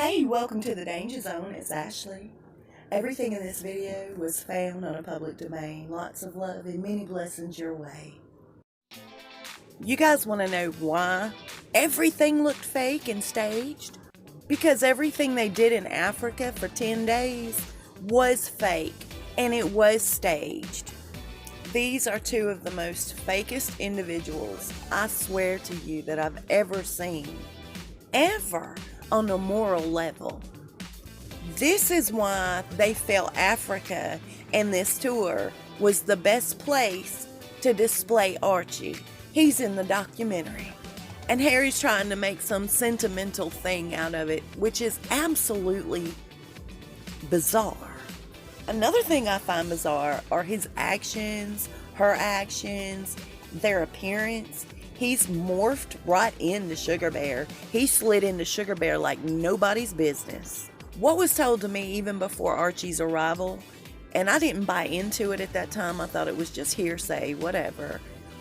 Hey, welcome to the Danger Zone. It's Ashley. Everything in this video was found on a public domain. Lots of love and many blessings your way. You guys want to know why everything looked fake and staged? Because everything they did in Africa for 10 days was fake and it was staged. These are two of the most fakest individuals, I swear to you, that I've ever seen. Ever. On a moral level. This is why they felt Africa and this tour was the best place to display Archie. He's in the documentary. And Harry's trying to make some sentimental thing out of it, which is absolutely bizarre. Another thing I find bizarre are his actions, her actions, their appearance. He's morphed right into Sugar Bear. He slid into Sugar Bear like nobody's business. What was told to me even before Archie's arrival, and I didn't buy into it at that time, I thought it was just hearsay, whatever,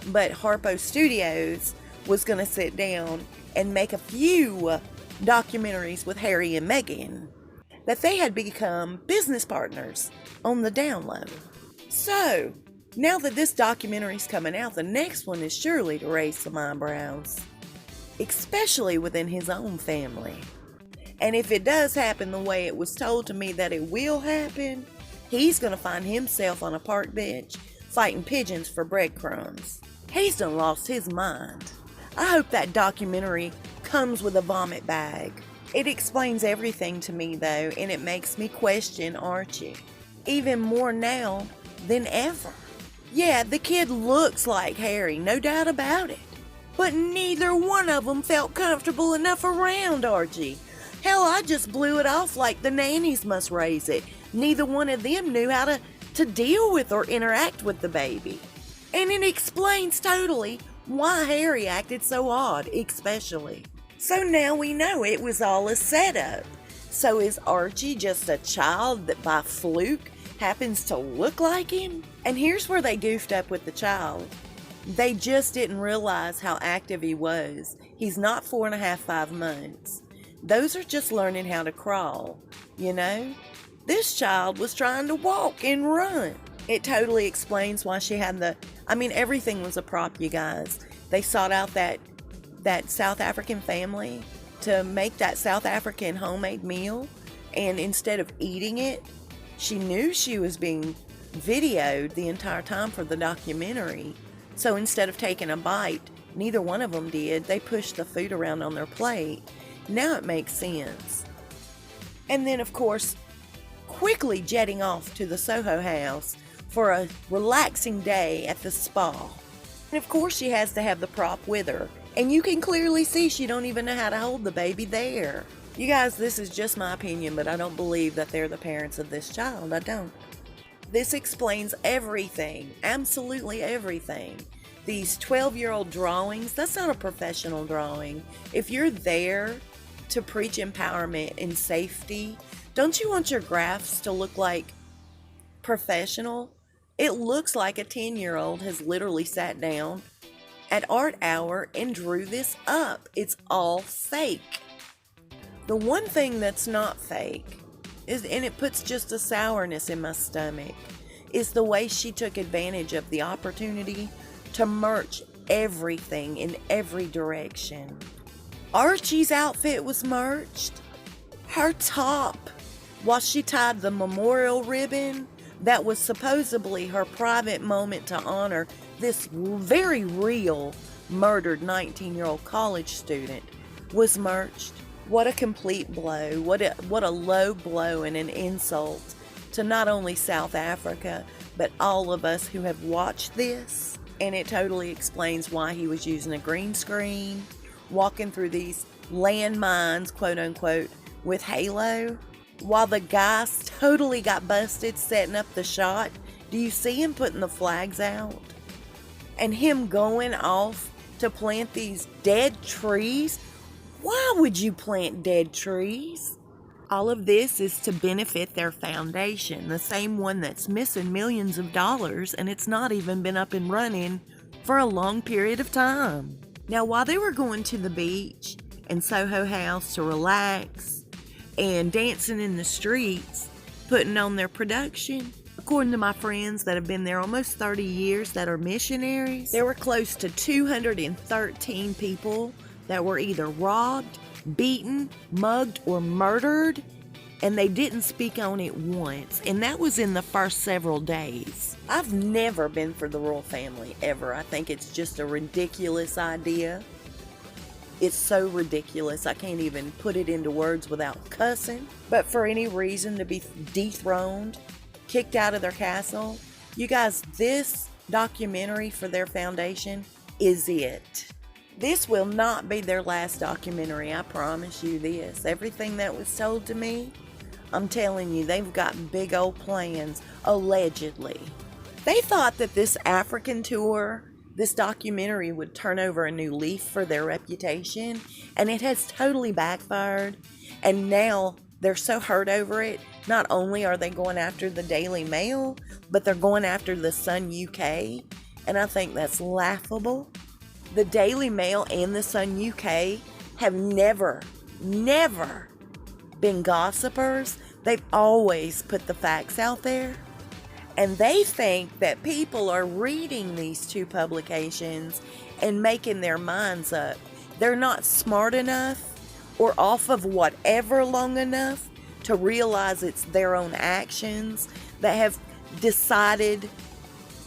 but Harpo Studios was going to sit down and make a few documentaries with Harry and Meghan, that they had become business partners on the down low. So, now that this documentary's coming out, the next one is surely to raise some eyebrows, especially within his own family. And if it does happen the way it was told to me that it will happen, he's going to find himself on a park bench fighting pigeons for breadcrumbs. He's done lost his mind. I hope that documentary comes with a vomit bag. It explains everything to me though, and it makes me question Archie, even more now than ever. Yeah, the kid looks like Harry, no doubt about it. But neither one of them felt comfortable enough around Archie. Hell, I just blew it off like the nannies must raise it. Neither one of them knew how to deal with or interact with the baby. And it explains totally why Harry acted so odd, especially. So now we know it was all a setup. So is Archie just a child that by fluke happens to look like him? And here's where they goofed up with the child. They just didn't realize how active he was. He's not 4.5, 5 months. Those are just learning how to crawl, you know? This child was trying to walk and run. It totally explains why she had everything was a prop, you guys. They sought out that South African family to make that South African homemade meal, and instead of eating it, she knew she was being videoed the entire time for the documentary. So instead of taking a bite, neither one of them did. They pushed the food around on their plate. Now it makes sense. And then, of course, quickly jetting off to the Soho house for a relaxing day at the spa. And of course she has to have the prop with her. And you can clearly see she don't even know how to hold the baby there. You guys, this is just my opinion, but I don't believe that they're the parents of this child. I don't. This explains everything. Absolutely everything. These 12-year-old drawings, that's not a professional drawing. If you're there to preach empowerment and safety, don't you want your graphs to look like professional? It looks like a 10-year-old has literally sat down at art hour and drew this up. It's all fake. The one thing that's not fake is, and it puts just a sourness in my stomach, is the way she took advantage of the opportunity to merch everything in every direction. Archie's outfit was merched. Her top, while she tied the memorial ribbon, that was supposedly her private moment to honor this very real murdered 19-year-old college student, was merched. What a complete blow. What a low blow and an insult to not only South Africa, but all of us who have watched this. And it totally explains why he was using a green screen, walking through these landmines, quote unquote, with halo, while the guys totally got busted setting up the shot. Do you see him putting the flags out? And him going off to plant these dead trees? Why would you plant dead trees? All of this is to benefit their foundation, the same one that's missing millions of dollars, and it's not even been up and running for a long period of time. Now, while they were going to the beach and Soho House to relax and dancing in the streets, putting on their production. According to my friends that have been there almost 30 years that are missionaries, there were close to 213 people that were either robbed, beaten, mugged, or murdered, and they didn't speak on it once, and that was in the first several days. I've never been for the royal family, ever. I think it's just a ridiculous idea. It's so ridiculous, I can't even put it into words without cussing. But for any reason to be dethroned, kicked out of their castle, you guys, this documentary for their foundation is it. This will not be their last documentary, I promise you this. Everything that was told to me, I'm telling you, they've got big old plans, allegedly. They thought that this African tour, this documentary would turn over a new leaf for their reputation, and it has totally backfired. And now they're so hurt over it, not only are they going after the Daily Mail, but they're going after the Sun UK, and I think that's laughable. The Daily Mail and the Sun UK have never been gossipers. They've always put the facts out there. And they think that people are reading these two publications and making their minds up. They're not smart enough or off of whatever long enough to realize it's their own actions that have decided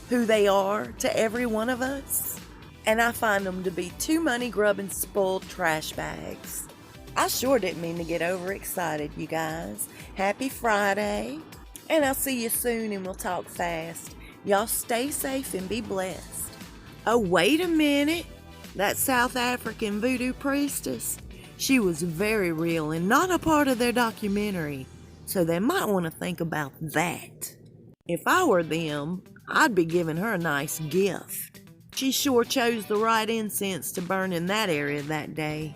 who they are to every one of us. And I find them to be too money-grubbing, spoiled trash bags. I sure didn't mean to get overexcited, you guys. Happy Friday. And I'll see you soon and we'll talk fast. Y'all stay safe and be blessed. Oh, wait a minute. That South African voodoo priestess, she was very real and not a part of their documentary. So they might want to think about that. If I were them, I'd be giving her a nice gift. She sure chose the right incense to burn in that area that day.